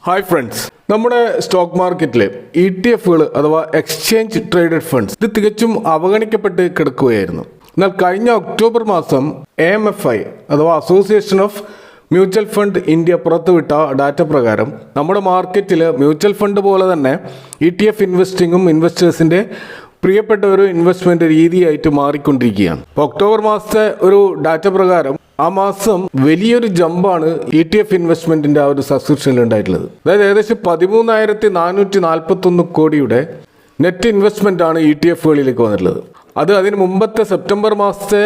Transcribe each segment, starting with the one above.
Hi friends, നമ്മുടെ stock മാർക്കറ്റിലെ ETF അഥവാ എക്സ്ചേഞ്ച് ട്രേഡഡ് ഫണ്ട്സ് ഇത് തികച്ചും അവഗണിക്കപ്പെട്ട് കിടക്കുകയായിരുന്നു. എന്നാൽ കഴിഞ്ഞ ഒക്ടോബർ മാസം AMFI അഥവാ association of mutual fund India പുറത്തുവിട്ട ഡാറ്റ പ്രകാരം നമ്മുടെ മാർക്കറ്റിൽ മ്യൂച്വൽ ഫണ്ട് പോലെ തന്നെ ETF ഇൻവെസ്റ്റിങ്ങും ഇൻവെസ്റ്റേഴ്സിൻ്റെ പ്രിയപ്പെട്ട ഒരു ഇൻവെസ്റ്റ്മെൻറ്റ് രീതിയായിട്ട് മാറിക്കൊണ്ടിരിക്കുകയാണ്. ഇപ്പോൾ ഒക്ടോബർ മാസത്തെ ഒരു ഡാറ്റ പ്രകാരം ആ മാസം വലിയൊരു ജമ്പാണ് ETF ഇൻവെസ്റ്റ്മെൻറ്റിൻ്റെ ആ ഒരു സബ്സ്ക്രിപ്ഷനിൽ ഉണ്ടായിട്ടുള്ളത്. അതായത് ഏകദേശം 13,441 കോടിയുടെ നെറ്റ് ഇൻവെസ്റ്റ്മെൻ്റ് ആണ് ETFകളിലേക്ക് വന്നിട്ടുള്ളത്. അതിന് മുമ്പത്തെ സെപ്റ്റംബർ മാസത്തെ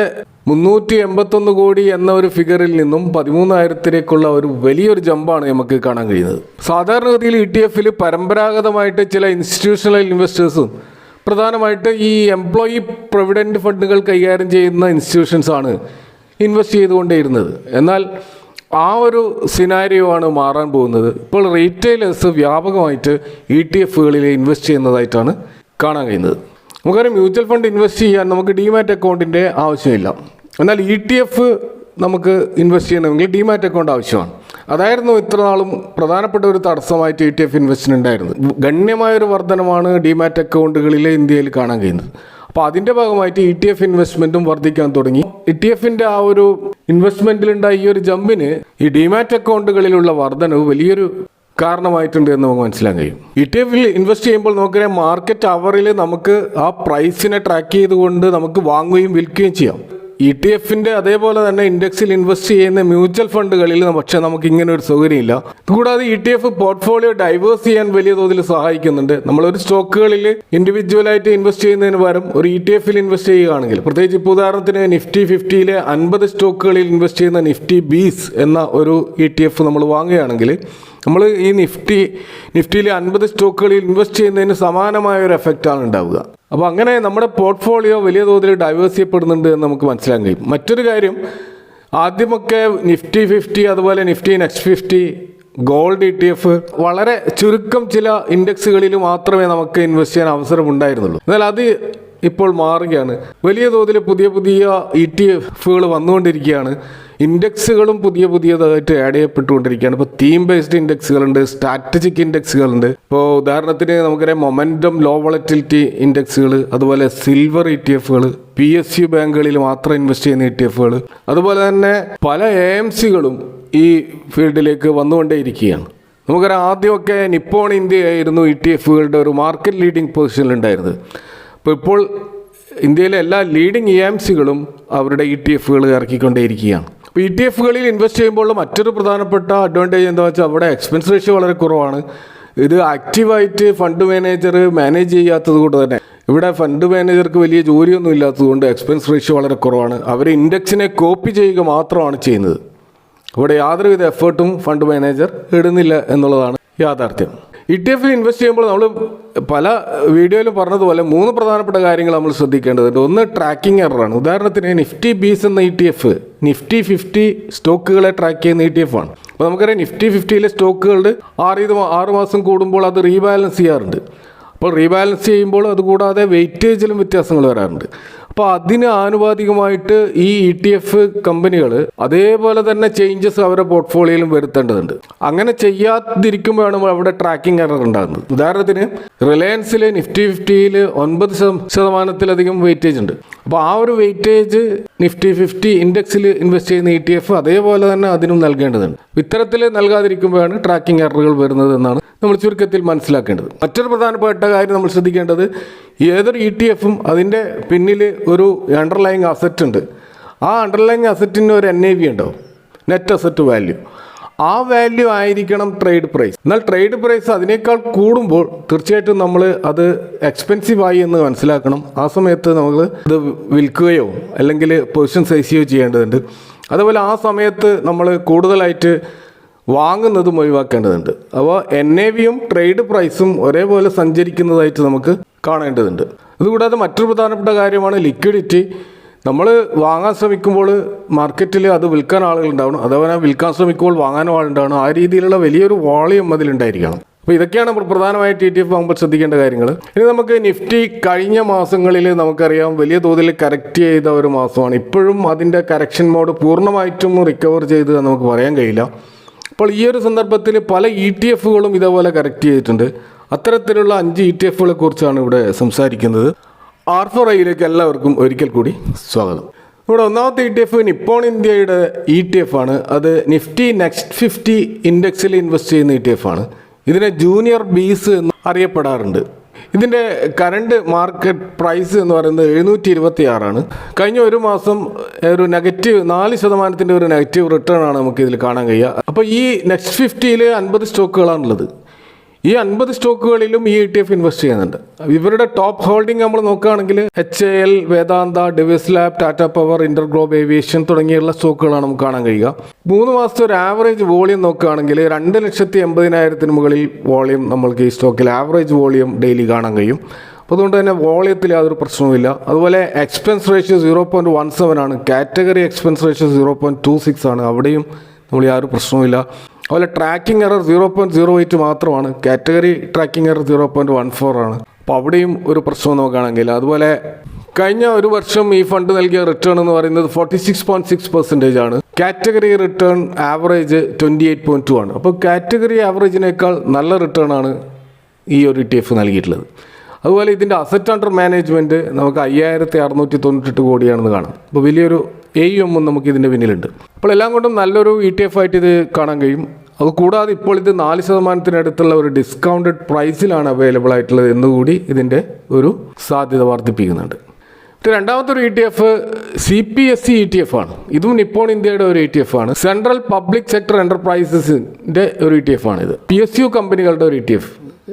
381 കോടി എന്ന ഒരു ഫിഗറിൽ നിന്നും 13,000-ലേക്കുള്ള ഒരു വലിയൊരു ജമ്പാണ് നമുക്ക് കാണാൻ കഴിയുന്നത്. സാധാരണഗതിയിൽ ETF പരമ്പരാഗതമായിട്ട് ചില ഇൻസ്റ്റിറ്റ്യൂഷണൽ ഇൻവെസ്റ്റേഴ്സും പ്രധാനമായിട്ട് ഈ എംപ്ലോയി പ്രൊവിഡൻറ്റ് ഫണ്ടുകൾ കൈകാര്യം ചെയ്യുന്ന ഇൻസ്റ്റിറ്റ്യൂഷൻസാണ് ഇൻവെസ്റ്റ് ചെയ്തുകൊണ്ടേയിരുന്നത്. എന്നാൽ ആ ഒരു സിനാരിയോ ആണ് മാറാൻ പോകുന്നത്. ഇപ്പോൾ റീറ്റെയിലേഴ്സ് വ്യാപകമായിട്ട് ETF ഇൻവെസ്റ്റ് ചെയ്യുന്നതായിട്ടാണ് കാണാൻ കഴിയുന്നത്. നമുക്കറിയാം, മ്യൂച്വൽ ഫണ്ട് ഇൻവെസ്റ്റ് ചെയ്യാൻ നമുക്ക് ഡിമാറ്റ് അക്കൗണ്ടിൻ്റെ ആവശ്യമില്ല. എന്നാൽ ETF നമുക്ക് ഇൻവെസ്റ്റ് ചെയ്യണമെങ്കിൽ ഡിമാറ്റ് അക്കൗണ്ട് ആവശ്യമാണ്. അതായിരുന്നു ഇത്ര നാളും പ്രധാനപ്പെട്ട ഒരു തടസ്സമായിട്ട് ETF ഇൻവെസ്റ്റിന് ഉണ്ടായിരുന്നത്. ഗണ്യമായൊരു വർധനമാണ് ഡിമാറ്റ് അക്കൗണ്ടുകളിൽ ഇന്ത്യയിൽ കാണാൻ കഴിയുന്നത്. അപ്പോൾ അതിൻ്റെ ഭാഗമായിട്ട് ETF ഇൻവെസ്റ്റ്മെൻറ്റും വർദ്ധിക്കാൻ തുടങ്ങി. ETF ആ ഒരു ഇൻവെസ്റ്റ്മെൻറ്റിലുണ്ടായ ഈ ഒരു ജമ്പിന് ഈ ഡിമാറ്റ് അക്കൗണ്ടുകളിലുള്ള വർധനവ് വലിയൊരു കാരണമായിട്ടുണ്ട് എന്ന് നമുക്ക് മനസ്സിലാക്കാൻ കഴിയും. ETF ഇൻവെസ്റ്റ് ചെയ്യുമ്പോൾ നമുക്കറിയാം, മാർക്കറ്റ് അവറിൽ നമുക്ക് ആ പ്രൈസിനെ ട്രാക്ക് ചെയ്തുകൊണ്ട് നമുക്ക് വാങ്ങുകയും വിൽക്കുകയും ചെയ്യാം. ETF അതേപോലെ തന്നെ ഇൻഡെക്സിൽ ഇൻവെസ്റ്റ് ചെയ്യുന്ന മ്യൂച്വൽ ഫണ്ടുകളിൽ പക്ഷേ നമുക്ക് ഇങ്ങനെ ഒരു സൗകര്യമില്ല. കൂടാതെ ETF പോർട്ട്ഫോളിയോ ഡൈവേഴ്സ് ചെയ്യാൻ വലിയ തോതിൽ സഹായിക്കുന്നുണ്ട്. നമ്മളൊരു സ്റ്റോക്കുകളിൽ ഇൻഡിവിജ്വലായിട്ട് ഇൻവെസ്റ്റ് ചെയ്യുന്നതിന് പകരം ഒരു ETF ഇൻവെസ്റ്റ് ചെയ്യുകയാണെങ്കിൽ, പ്രത്യേകിച്ച് ഇപ്പോൾ ഉദാഹരണത്തിന് Nifty 50-ലെ 50 സ്റ്റോക്കുകളിൽ ഇൻവെസ്റ്റ് ചെയ്യുന്ന Nifty BEES എന്ന ഒരു ETF നമ്മൾ വാങ്ങുകയാണെങ്കിൽ, നമ്മൾ ഈ നിഫ്റ്റിയിലെ 50 സ്റ്റോക്കുകളിൽ ഇൻവെസ്റ്റ് ചെയ്യുന്നതിന് സമാനമായ ഒരു എഫക്റ്റാണ് ഉണ്ടാവുക. അപ്പോൾ അങ്ങനെ നമ്മുടെ പോർട്ട്ഫോളിയോ വലിയ തോതിൽ ഡൈവേഴ്സ് ചെയ്യപ്പെടുന്നുണ്ട് എന്ന് നമുക്ക് മനസ്സിലാക്കാൻ കഴിയും. മറ്റൊരു കാര്യം, ആദ്യമൊക്കെ Nifty 50 അതുപോലെ Nifty Next 50 ഗോൾഡ് ETF വളരെ ചുരുക്കം ചില ഇൻഡെക്സുകളിൽ മാത്രമേ നമുക്ക് ഇൻവെസ്റ്റ് ചെയ്യാൻ അവസരം ഉണ്ടായിരുന്നുള്ളൂ. എന്നാൽ അത് ഇപ്പോൾ മാറുകയാണ്. വലിയ തോതിൽ പുതിയ ETFകൾ വന്നുകൊണ്ടിരിക്കുകയാണ്. ഇൻഡെക്സുകളും പുതിയതായിട്ട് ആഡ് ചെയ്യപ്പെട്ടുകൊണ്ടിരിക്കുകയാണ്. ഇപ്പോൾ തീം ബേസ്ഡ് ഇൻഡെക്സുകളുണ്ട്, സ്ട്രാറ്റജിക് ഇൻഡെക്സുകളുണ്ട്. ഇപ്പോൾ ഉദാഹരണത്തിന് നമുക്കറിയാം, മൊമെൻറ്റം ലോ വോളറ്റിലിറ്റി ഇൻഡെക്സുകൾ, അതുപോലെ സിൽവർ ETFകൾ, PSU ബാങ്കുകളിൽ മാത്രം ഇൻവെസ്റ്റ് ചെയ്യുന്ന ETFകൾ, അതുപോലെ തന്നെ പല AMCകളും ഈ ഫീൽഡിലേക്ക് വന്നുകൊണ്ടേയിരിക്കുകയാണ്. നമുക്കറിയാം, ആദ്യമൊക്കെ നിപ്പോൺ ഇന്ത്യ ആയിരുന്നു ETF ഒരു മാർക്കറ്റ് ലീഡിംഗ് പൊസിഷനിലുണ്ടായിരുന്നത്. ഇപ്പോൾ ഇന്ത്യയിലെ എല്ലാ ലീഡിംഗ് AMCകളും അവരുടെ ETF ഇറക്കിക്കൊണ്ടേയിരിക്കുകയാണ്. അപ്പോൾ ETF ഇൻവെസ്റ്റ് ചെയ്യുമ്പോൾ മറ്റൊരു പ്രധാനപ്പെട്ട അഡ്വാൻറ്റേജ് എന്താ വെച്ചാൽ, അവിടെ എക്സ്പെൻസ് റേഷ്യോ വളരെ കുറവാണ്. ഇത് ആക്റ്റീവായിട്ട് ഫണ്ട് മാനേജർ മാനേജ് ചെയ്യാത്തത് കൊണ്ട് തന്നെ, ഇവിടെ ഫണ്ട് മാനേജർക്ക് വലിയ ജോലിയൊന്നും ഇല്ലാത്തതുകൊണ്ട് എക്സ്പെൻസ് റേഷ്യോ വളരെ കുറവാണ്. അവർ ഇൻഡെക്സിനെ കോപ്പി ചെയ്യുക മാത്രമാണ് ചെയ്യുന്നത്. ഇവിടെ യാതൊരുവിധ എഫേർട്ടും ഫണ്ട് മാനേജർ ഇടുന്നില്ല എന്നുള്ളതാണ് യാഥാർത്ഥ്യം. ETF ഇൻവെസ്റ്റ് ചെയ്യുമ്പോൾ നമ്മൾ പല വീഡിയോയിലും പറഞ്ഞതുപോലെ 3 പ്രധാനപ്പെട്ട കാര്യങ്ങൾ നമ്മൾ ശ്രദ്ധിക്കേണ്ടതുണ്ട്. ഒന്ന്, ട്രാക്കിംഗ് എററാണ്. ഉദാഹരണത്തിന് Nifty BEES എന്ന ETF Nifty 50 സ്റ്റോക്കുകളെ ട്രാക്ക് ചെയ്യുന്ന ETF ആണ്. അപ്പോൾ നമുക്കറിയാം, Nifty 50-ലെ സ്റ്റോക്കുകളുടെ 6 മാസം കൂടുമ്പോൾ അത് റീബാലൻസ് ചെയ്യാറുണ്ട്. അപ്പോൾ റീബാലൻസ് ചെയ്യുമ്പോൾ അതുകൂടാതെ വെയിറ്റേജിലും വ്യത്യാസങ്ങൾ വരാറുണ്ട്. അപ്പോൾ അതിന് ആനുപാതികമായിട്ട് ഈ ETF കമ്പനികൾ അതേപോലെ തന്നെ ചേഞ്ചസ് അവരുടെ പോർട്ട്ഫോളിയോയിലും വരുത്തേണ്ടതുണ്ട്. അങ്ങനെ ചെയ്യാതിരിക്കുമ്പോഴാണ് അവിടെ ട്രാക്കിംഗ് എറർ ഉണ്ടാകുന്നത്. ഉദാഹരണത്തിന് റിലയൻസിലെ Nifty 50-ൽ 9% വെയിറ്റേജ് ഉണ്ട്. അപ്പോൾ ആ ഒരു വെയിറ്റേജ് Nifty 50 ഇൻഡെക്സിൽ ഇൻവെസ്റ്റ് ചെയ്യുന്ന ETF അതേപോലെ തന്നെ അതിനും നൽകേണ്ടതുണ്ട്. ഇത്തരത്തിൽ നൽകാതിരിക്കുമ്പോഴാണ് ട്രാക്കിംഗ് എററുകൾ വരുന്നത് എന്നാണ് നമ്മൾ ചുരുക്കത്തിൽ മനസ്സിലാക്കേണ്ടത്. മറ്റൊരു പ്രധാനപ്പെട്ട കാര്യം നമ്മൾ ശ്രദ്ധിക്കേണ്ടത്, ഏതൊരു ETF അതിൻ്റെ പിന്നിൽ ഒരു അണ്ടർലൈങ് അസറ്റ് ഉണ്ട്. ആ അണ്ടർലൈങ് അസറ്റിന് ഒരു NAV ഉണ്ടാവും, നെറ്റ് അസറ്റ് വാല്യൂ. ആ വാല്യൂ ആയിരിക്കണം ട്രേഡ് പ്രൈസ്. എന്നാൽ ട്രേഡ് പ്രൈസ് അതിനേക്കാൾ കൂടുമ്പോൾ തീർച്ചയായിട്ടും നമ്മൾ അത് എക്സ്പെൻസീവായി എന്ന് മനസ്സിലാക്കണം. ആ സമയത്ത് നമ്മൾ അത് വിൽക്കുകയോ അല്ലെങ്കിൽ പൊസിഷൻ സൈസ് ചെയ്യുകയോ ചെയ്യേണ്ടതുണ്ട്. അതുപോലെ ആ സമയത്ത് നമ്മൾ കൂടുതലായിട്ട് വാങ്ങുന്നതും ഒഴിവാക്കേണ്ടതുണ്ട്. അപ്പോൾ NAVയും ട്രേഡ് പ്രൈസും ഒരേപോലെ സഞ്ചരിക്കുന്നതായിട്ട് നമുക്ക് കാണേണ്ടതുണ്ട്. അതുകൂടാതെ മറ്റൊരു പ്രധാനപ്പെട്ട കാര്യമാണ് ലിക്വിഡിറ്റി. നമ്മൾ വാങ്ങാൻ ശ്രമിക്കുമ്പോൾ മാർക്കറ്റിൽ അത് വിൽക്കാൻ ആളുകളുണ്ടാവണം, അതുപോലെ വിൽക്കാൻ ശ്രമിക്കുമ്പോൾ വാങ്ങാനും ആളുണ്ടാവണം. ആ രീതിയിലുള്ള വലിയൊരു വോളിയം അതിലുണ്ടായിരിക്കണം. അപ്പോൾ ഇതൊക്കെയാണ് പ്രധാനമായിട്ട് ETF വാങ്ങുമ്പോൾ ശ്രദ്ധിക്കേണ്ട കാര്യങ്ങൾ. ഇനി നമുക്ക് നിഫ്റ്റി കഴിഞ്ഞ മാസങ്ങളിൽ നമുക്കറിയാം വലിയ തോതിൽ കറക്റ്റ് ചെയ്ത ഒരു മാസമാണ്. ഇപ്പോഴും അതിൻ്റെ കറക്ഷൻ മോഡ് പൂർണ്ണമായിട്ടും റിക്കവർ ചെയ്ത് നമുക്ക് പറയാൻ കഴിയില്ല. അപ്പോൾ ഈ ഒരു സന്ദർഭത്തിൽ പല ETF-കളും ഇതേപോലെ കറക്റ്റ് ചെയ്തിട്ടുണ്ട്. അത്തരത്തിലുള്ള 5 ETF-കളെ കുറിച്ചാണ് ഇവിടെ സംസാരിക്കുന്നത്. R4iയിലേക്ക് എല്ലാവർക്കും ഒരിക്കൽ കൂടി സ്വാഗതം. ഇവിടെ ഒന്നാമത്തെ ETF നിപ്പോൺ ഇന്ത്യയുടെ ETF ആണ്. അത് നിഫ്റ്റി നെക്സ്റ്റ് 50 ഇൻഡെക്സിൽ ഇൻവെസ്റ്റ് ചെയ്യുന്ന ETF ആണ്. ഇതിനെ ജൂനിയർ ബീസ് എന്ന് അറിയപ്പെടാറുണ്ട്. ഇതിൻ്റെ കറണ്ട് മാർക്കറ്റ് പ്രൈസ് എന്ന് പറയുന്നത് 726 കഴിഞ്ഞ ഒരു മാസം ഒരു -4% ഒരു നെഗറ്റീവ് റിട്ടേൺ ആണ് നമുക്ക് ഇതിൽ കാണാൻ കഴിയുക. അപ്പോൾ ഈ നെക്സ്റ്റ് 50ൽ 50 സ്റ്റോക്കുകളാണുള്ളത്. ഈ 50 സ്റ്റോക്കുകളിലും ഈ ETF ഇൻവെസ്റ്റ് ചെയ്യുന്നുണ്ട്. ഇവരുടെ ടോപ്പ് ഹോൾഡിംഗ് നമ്മൾ നോക്കുകയാണെങ്കിൽ HAL, Vedanta, Divi's Lab, Tata Power, InterGlobe Aviation തുടങ്ങിയുള്ള സ്റ്റോക്കുകളാണ് നമുക്ക് കാണാൻ കഴിയുക. 3 മാസത്തെ ഒരു ആവറേജ് വോളിയം നോക്കുകയാണെങ്കിൽ 2,80,000 മുകളിൽ വോളിയം നമ്മൾക്ക് ഈ സ്റ്റോക്കിൽ ആവറേജ് വോളിയം ഡെയിലി കാണാൻ കഴിയും. അപ്പോൾ അതുകൊണ്ട് തന്നെ വോളിയത്തിൽ യാതൊരു പ്രശ്നവുമില്ല. അതുപോലെ എക്സ്പെൻസ് റേഷ്യോ 0.17 ആണ്. കാറ്റഗറി എക്സ്പെൻസ് റേഷ്യോ 0.26 ആണ്. അവിടെയും നമ്മൾ യാതൊരു പ്രശ്നവുമില്ല. അതുപോലെ ട്രാക്കിംഗ് എറർ 0.08 മാത്രമാണ്. കാറ്റഗറി ട്രാക്കിംഗ് എറർ 0.14 ആണ്. അപ്പോൾ അവിടെയും ഒരു പ്രശ്നം നോക്കുകയാണെങ്കിൽ അതുപോലെ കഴിഞ്ഞ ഒരു വർഷം ഈ ഫണ്ട് നൽകിയ റിട്ടേൺ എന്ന് പറയുന്നത് 46.6% ആണ്. കാറ്റഗറി റിട്ടേൺ ആവറേജ് 28.2 ആണ്. അപ്പോൾ കാറ്റഗറി ആവറേജിനേക്കാൾ നല്ല റിട്ടേൺ ആണ് ഈ ഒരു ETF നൽകിയിട്ടുള്ളത്. അതുപോലെ ഇതിൻ്റെ അസറ്റ് അണ്ടർ മാനേജ്മെൻറ്റ് നമുക്ക് 5,698 കോടിയാണെന്ന് കാണാം. അപ്പോൾ വലിയൊരു AUM നമുക്ക് ഇതിൻ്റെ പിന്നിലുണ്ട്. അപ്പോൾ എല്ലാം കൊണ്ടും നല്ലൊരു ETF ആയിട്ട് ഇത് കാണാൻ കഴിയും. അതുകൂടാതെ ഇപ്പോൾ ഇത് 4% ഒരു ഡിസ്കൗണ്ടഡ് പ്രൈസിലാണ് അവൈലബിൾ ആയിട്ടുള്ളത് എന്നുകൂടി ഇതിൻ്റെ ഒരു സാധ്യത വർദ്ധിപ്പിക്കുന്നുണ്ട്. രണ്ടാമത്തെ ഒരു ETF CPSE ETF ആണ്. ഇതും നിപ്പോൺ ഇന്ത്യയുടെ ഒരു ETF ആണ്. സെൻട്രൽ പബ്ലിക് സെക്ടർ എന്റർപ്രൈസസിൻ്റെ ഒരു ETF ആണിത്. PSU കമ്പനികളുടെ ഒരു ETF.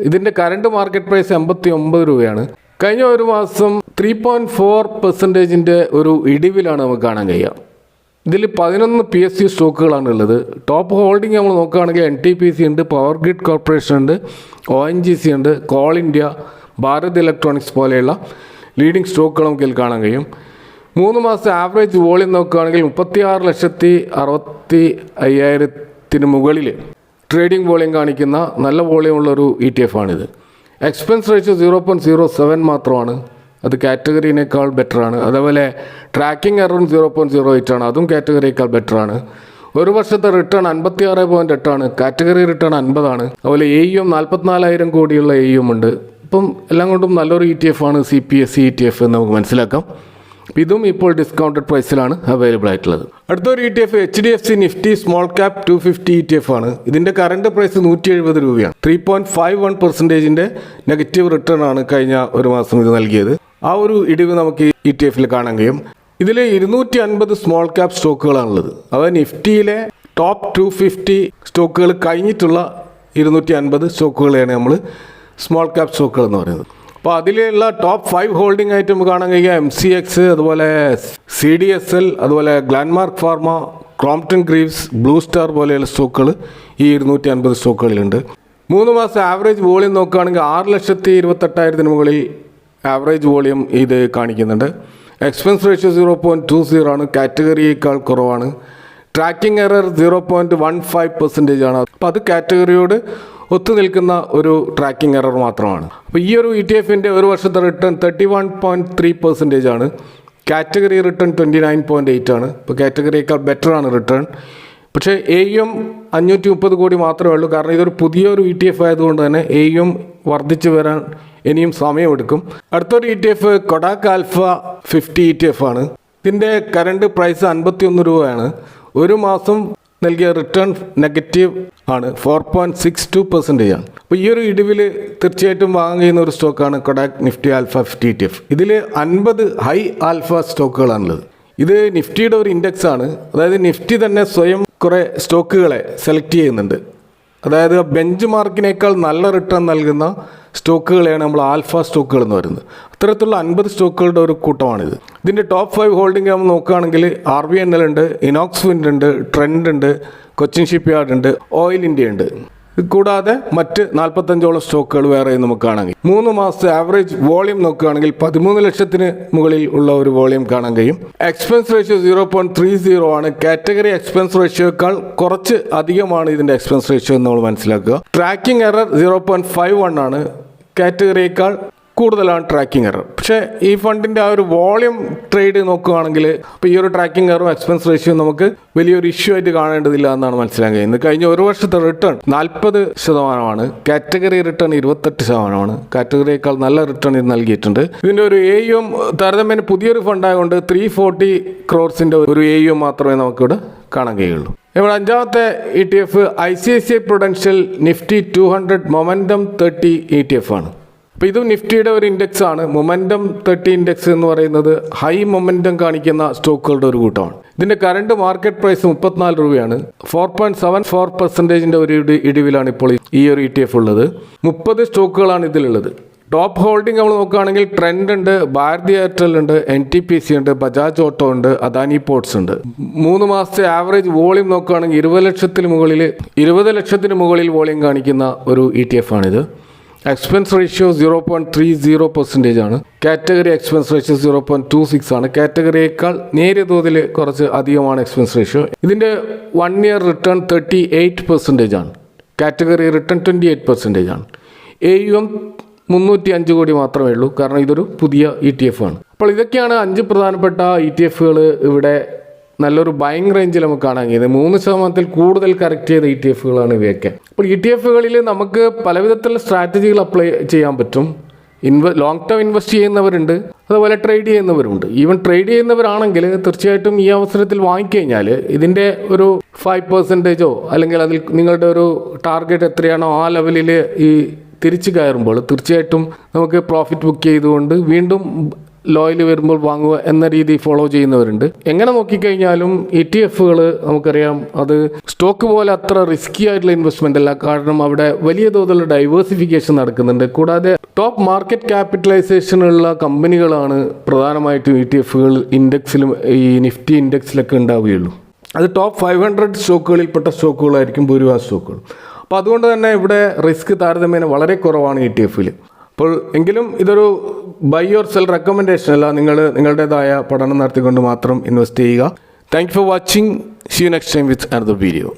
ഇതിൻ്റെ കറണ്ട് മാർക്കറ്റ് പ്രൈസ് 89 രൂപയാണ്. കഴിഞ്ഞ ഒരു മാസം 3.4% ഒരു ഇടിവിലാണ് നമുക്ക് കാണാൻ കഴിയുക. ഇതിൽ 11 PSU സ്റ്റോക്കുകളാണ് ഉള്ളത്. ടോപ്പ് ഹോൾഡിംഗ് നമ്മൾ നോക്കുകയാണെങ്കിൽ NTPC ഉണ്ട്, പവർ ഗ്രിഡ് കോർപ്പറേഷൻ ഉണ്ട്, ONGC ഉണ്ട്, കോൾ ഇന്ത്യ, ഭാരത് ഇലക്ട്രോണിക്സ് പോലെയുള്ള ലീഡിംഗ് സ്റ്റോക്കുകൾ നമുക്ക് ഇതിൽ കാണാൻ കഴിയും. 3 മാസം ആവറേജ് വോളിയം നോക്കുകയാണെങ്കിൽ 36,60,500 മുകളിൽ ട്രേഡിംഗ് വോളിയം കാണിക്കുന്ന നല്ല വോളിയമുള്ളൊരു ETF ആണിത്. എക്സ്പെൻസ് റേഷ്യോ 0.07 മാത്രമാണ്. അത് കാറ്റഗറിനേക്കാൾ ബെറ്ററാണ്. അതേപോലെ ട്രാക്കിംഗ് എററും 0.08 ആണ്. അതും കാറ്റഗറിയേക്കാൾ ബെറ്ററാണ്. ഒരു വർഷത്തെ റിട്ടേൺ 56.8 ആണ്. കാറ്റഗറി റിട്ടേൺ 50 ആണ്. അതുപോലെ AUM 44,000 കോടിയുള്ള AUM ഉണ്ട്. ഇപ്പം എല്ലാം കൊണ്ടും നല്ലൊരു ETF ആണ് CPSE ETF എന്ന് നമുക്ക് മനസ്സിലാക്കാം. ഇതും ഇപ്പോൾ ഡിസ്കൗണ്ടഡ് പ്രൈസിലാണ് അവൈലബിൾ ആയിട്ടുള്ളത്. അടുത്തൊരു ETF HDFC Nifty small cap 250 ETF ആണ്. ഇതിൻ്റെ കറണ്ട് പ്രൈസ് 170 രൂപയാണ്. 3.51% നെഗറ്റീവ് റിട്ടേൺ ആണ് കഴിഞ്ഞ ഒരു മാസം ഇത് നൽകിയത്. ആ ഒരു ഇടിവ് നമുക്ക് ETF-ൽ കാണാൻ കഴിയും. ഇതിൽ 250 സ്മോൾ ക്യാപ് സ്റ്റോക്കുകളാണുള്ളത്. അതായത് നിഫ്റ്റിയിലെ ടോപ്പ് 250 സ്റ്റോക്കുകൾ കഴിഞ്ഞിട്ടുള്ള 250 സ്റ്റോക്കുകളെയാണ് നമ്മൾ സ്മോൾ ക്യാപ് സ്റ്റോക്കുകൾ എന്ന് പറയുന്നത്. അപ്പോൾ അതിലുള്ള ടോപ്പ് 5 ഹോൾഡിംഗ് ആയിട്ട് നമുക്ക് കാണാൻ കഴിയുക MCX, അതുപോലെ CDSL, അതുപോലെ Glenmark Pharma, Crompton Greaves, Blue Star പോലെയുള്ള സ്റ്റോക്കുകൾ ഈ 250 സ്റ്റോക്കുകളിലുണ്ട്. 3 മാസം ആവറേജ് വോളിയം നോക്കുകയാണെങ്കിൽ 6,28,000 മുകളിൽ ആവറേജ് വോളിയം ഇത് കാണിക്കുന്നുണ്ട്. എക്സ്പെൻസ് റേഷ്യോ 0.20 ആണ്. കാറ്റഗറിയേക്കാൾ കുറവാണ്. ട്രാക്കിംഗ് എറർ 0.15% ആണ്. അപ്പോൾ അത് കാറ്റഗറിയോട് ഒത്തുനിൽക്കുന്ന ഒരു ട്രാക്കിംഗ് എറർ മാത്രമാണ്. അപ്പോൾ ഈ ഒരു ETF-ൻ്റെ ഒരു വർഷത്തെ റിട്ടേൺ 31.3% ആണ്. കാറ്റഗറി റിട്ടേൺ 29.8 ആണ്. ഇപ്പോൾ കാറ്റഗറിയേക്കാൾ ബെറ്ററാണ് റിട്ടേൺ. പക്ഷേ AUM 530 കോടി മാത്രമേ ഉള്ളൂ. കാരണം ഇതൊരു പുതിയൊരു ETF ആയതുകൊണ്ട് തന്നെ AUM വർദ്ധിച്ചു വരാൻ ഇനിയും സമയമെടുക്കും. അടുത്തൊരു ETF കൊഡാക് ആൽഫ 50 ETF ആണ്. ഇതിൻ്റെ കറണ്ട് പ്രൈസ് 51 രൂപയാണ്. ഒരു മാസം നൽകിയ റിട്ടേൺ നെഗറ്റീവ് ആണ്. 4.62% ആണ്. അപ്പോൾ ഈ ഒരു ഇടിവിൽ തീർച്ചയായിട്ടും വാങ്ങാൻ കഴിയുന്ന ഒരു സ്റ്റോക്കാണ് കൊഡാക് നിഫ്റ്റി ആൽഫ 50 ETF. ഇതിൽ 50 ഹൈ ആൽഫ സ്റ്റോക്കുകളാണുള്ളത്. ഇത് നിഫ്റ്റിയുടെ ഒരു ഇൻഡെക്സ് ആണ്. അതായത് നിഫ്റ്റി തന്നെ സ്വയം കുറേ സ്റ്റോക്കുകളെ സെലക്ട് ചെയ്യുന്നുണ്ട്. അതായത് ബെഞ്ച് മാർക്കിനേക്കാൾ നല്ല റിട്ടേൺ നൽകുന്ന സ്റ്റോക്കുകളെയാണ് നമ്മൾ ആൽഫ സ്റ്റോക്കുകൾ എന്ന് പറയുന്നത്. അത്തരത്തിലുള്ള 50 സ്റ്റോക്കുകളുടെ ഒരു കൂട്ടമാണിത്. ഇതിൻ്റെ ടോപ്പ് 5 ഹോൾഡിംഗ് നമ്മൾ നോക്കുകയാണെങ്കിൽ RVNL ഉണ്ട്, ഇനോക്സ് വിൻഡ് ഉണ്ട്, ട്രെൻഡ് ഉണ്ട്, കൊച്ചിൻ ഷിപ്പ് യാർഡ് ഉണ്ട്, ഓയിൽ ഇന്ത്യ ഉണ്ട്. ഇത് കൂടാതെ മറ്റ് 45ഓളം സ്റ്റോക്കുകൾ വേറെ നമുക്ക് കാണാൻ കഴിയും. 3 മാസത്തെ ആവറേജ് വോളിയം നോക്കുകയാണെങ്കിൽ 13 ലക്ഷത്തിന് മുകളിൽ ഉള്ള ഒരു വോളിയം കാണാൻ കഴിയും. എക്സ്പെൻസ് റേഷ്യോ 0.30 ആണ്. കാറ്റഗറി എക്സ്പെൻസ് റേഷ്യോയേക്കാൾ കുറച്ച് അധികമാണ് ഇതിൻ്റെ എക്സ്പെൻസ് റേഷ്യോ എന്ന് നമ്മൾ മനസ്സിലാക്കുക. ട്രാക്കിംഗ് എറർ 0.51 ആണ്. കാറ്റഗറിയേക്കാൾ കൂടുതലാണ് ട്രാക്കിംഗ് എറർ. പക്ഷേ ഈ ഫണ്ടിൻ്റെ ആ ഒരു വോളിയം ട്രേഡ് നോക്കുകയാണെങ്കിൽ ഇപ്പോൾ ഈ ഒരു ട്രാക്കിംഗ് എററും എക്സ്പെൻസ് റേഷ്യോ നമുക്ക് വലിയൊരു ഇഷ്യൂ ആയിട്ട് കാണേണ്ടതില്ല എന്നാണ് മനസ്സിലാക്കാൻ കഴിയുന്നത്. കഴിഞ്ഞ ഒരു വർഷത്തെ റിട്ടേൺ 40%, കാറ്റഗറി റിട്ടേൺ 28%. കാറ്റഗറിയേക്കാൾ നല്ല റിട്ടേൺ ഇത് നൽകിയിട്ടുണ്ട്. ഇതിൻ്റെ ഒരു AUM താരതമ്യേന പുതിയൊരു ഫണ്ടായതുകൊണ്ട് 340 crores ഒരു AUM മാത്രമേ നമുക്കിവിടെ കാണാൻ കഴിയുള്ളൂ. ഇവിടെ അഞ്ചാമത്തെ ETF ICICI Prudential Nifty 200 Momentum 30 ETF ആണ്. അപ്പോൾ ഇത് നിഫ്റ്റിയുടെ ഒരു ഇൻഡെക്സ് ആണ്. മൊമെൻറ്റം 30 ഇൻഡെക്സ് എന്ന് പറയുന്നത് ഹൈ മൊമെൻറ്റം കാണിക്കുന്ന സ്റ്റോക്കുകളുടെ ഒരു കൂട്ടമാണ്. ഇതിൻ്റെ കറണ്ട് മാർക്കറ്റ് പ്രൈസ് 34 രൂപയാണ്. 4.74% ഒരു ഇടിവിലാണ് ഇപ്പോൾ ഈ ഒരു ETF ഉള്ളത്. 30 സ്റ്റോക്കുകളാണ് ഇതിലുള്ളത്. ടോപ്പ് ഹോൾഡിംഗ് നമ്മൾ നോക്കുകയാണെങ്കിൽ ട്രെൻഡ് ഉണ്ട്, ഭാരതി എയർടെൽ ഉണ്ട്, NTPC ഉണ്ട്, ബജാജ് ഓട്ടോ ഉണ്ട്, അദാനി പോർട്സ് ഉണ്ട്. 3 മാസത്തെ ആവറേജ് വോളിയം നോക്കുകയാണെങ്കിൽ 20 ലക്ഷത്തിന് മുകളിൽ വോളിയം കാണിക്കുന്ന ഒരു ETF ആണിത്. എക്സ്പെൻസ് റേഷ്യോ 0.30% ആണ്. കാറ്റഗറി എക്സ്പെൻസ് റേഷ്യോ 0.26 ആണ്. കാറ്റഗറിയേക്കാൾ നേരിയ തോതിൽ കുറച്ച് അധികമാണ് എക്സ്പെൻസ് റേഷ്യോ. ഇതിൻ്റെ 1 year റിട്ടേൺ 38% ആണ്. കാറ്റഗറി റിട്ടേൺ 28% ആണ്. AUM 305 കോടി മാത്രമേ ഉള്ളൂ. കാരണം ഇതൊരു പുതിയ ETF ആണ്. അപ്പോൾ ഇതൊക്കെയാണ് 5 പ്രധാനപ്പെട്ട ETFകൾ ഇവിടെ നല്ലൊരു ബൈങ് റേഞ്ചിൽ നമുക്ക് കാണാൻ കഴിയുന്നത്. 3% കൂടുതൽ കറക്റ്റ് ചെയ്ത ETFകളാണ് ഇവയൊക്കെ. അപ്പോൾ ETFകളിൽ നമുക്ക് പലവിധത്തിലുള്ള സ്ട്രാറ്റജികൾ അപ്ലൈ ചെയ്യാൻ പറ്റും. ലോങ് ടേം ഇൻവെസ്റ്റ് ചെയ്യുന്നവരുണ്ട്, അതുപോലെ ട്രേഡ് ചെയ്യുന്നവരുണ്ട്. ഈവൻ ട്രേഡ് ചെയ്യുന്നവരാണെങ്കിൽ തീർച്ചയായിട്ടും ഈ അവസരത്തിൽ വാങ്ങിക്കഴിഞ്ഞാൽ ഇതിൻ്റെ ഒരു 5%, അല്ലെങ്കിൽ അതിൽ നിങ്ങളുടെ ഒരു ടാർഗറ്റ് എത്രയാണോ ആ ലെവലിൽ ഈ തിരിച്ചു കയറുമ്പോൾ തീർച്ചയായിട്ടും നമുക്ക് പ്രോഫിറ്റ് ബുക്ക് ചെയ്തുകൊണ്ട് വീണ്ടും ലോയിൽ വരുമ്പോൾ വാങ്ങുക എന്ന രീതി ഫോളോ ചെയ്യുന്നവരുണ്ട്. എങ്ങനെ നോക്കിക്കഴിഞ്ഞാലും ETFകൾ നമുക്കറിയാം അത് സ്റ്റോക്ക് പോലെ അത്ര റിസ്കി ആയിട്ടുള്ള ഇൻവെസ്റ്റ്മെൻ്റ് അല്ല. കാരണം അവിടെ വലിയ തോതിലുള്ള ഡൈവേഴ്സിഫിക്കേഷൻ നടക്കുന്നുണ്ട്. കൂടാതെ ടോപ്പ് മാർക്കറ്റ് ക്യാപിറ്റലൈസേഷനുള്ള കമ്പനികളാണ് പ്രധാനമായിട്ടും ETFകൾ ഇൻഡെക്സിലും ഈ നിഫ്റ്റി ഇൻഡെക്സിലൊക്കെ ഉണ്ടാവുകയുള്ളൂ. അത് ടോപ്പ് 500 സ്റ്റോക്കുകളിൽപ്പെട്ട സ്റ്റോക്കുകളായിരിക്കും ഭൂരിഭാഗം സ്റ്റോക്കുകൾ. അപ്പോൾ അതുകൊണ്ട് തന്നെ ഇവിടെ റിസ്ക് താരതമ്യേന വളരെ കുറവാണ് ETFയിൽ. അപ്പോൾ എങ്കിലും ഇതൊരു ബൈ ഓർ സെൽ റെക്കമെൻഡേഷൻ അല്ല. നിങ്ങളുടേതായ പഠനം നടത്തിക്കൊണ്ട് മാത്രം ഇൻവെസ്റ്റ് ചെയ്യുക. Thank you for watching. See you next time with another video.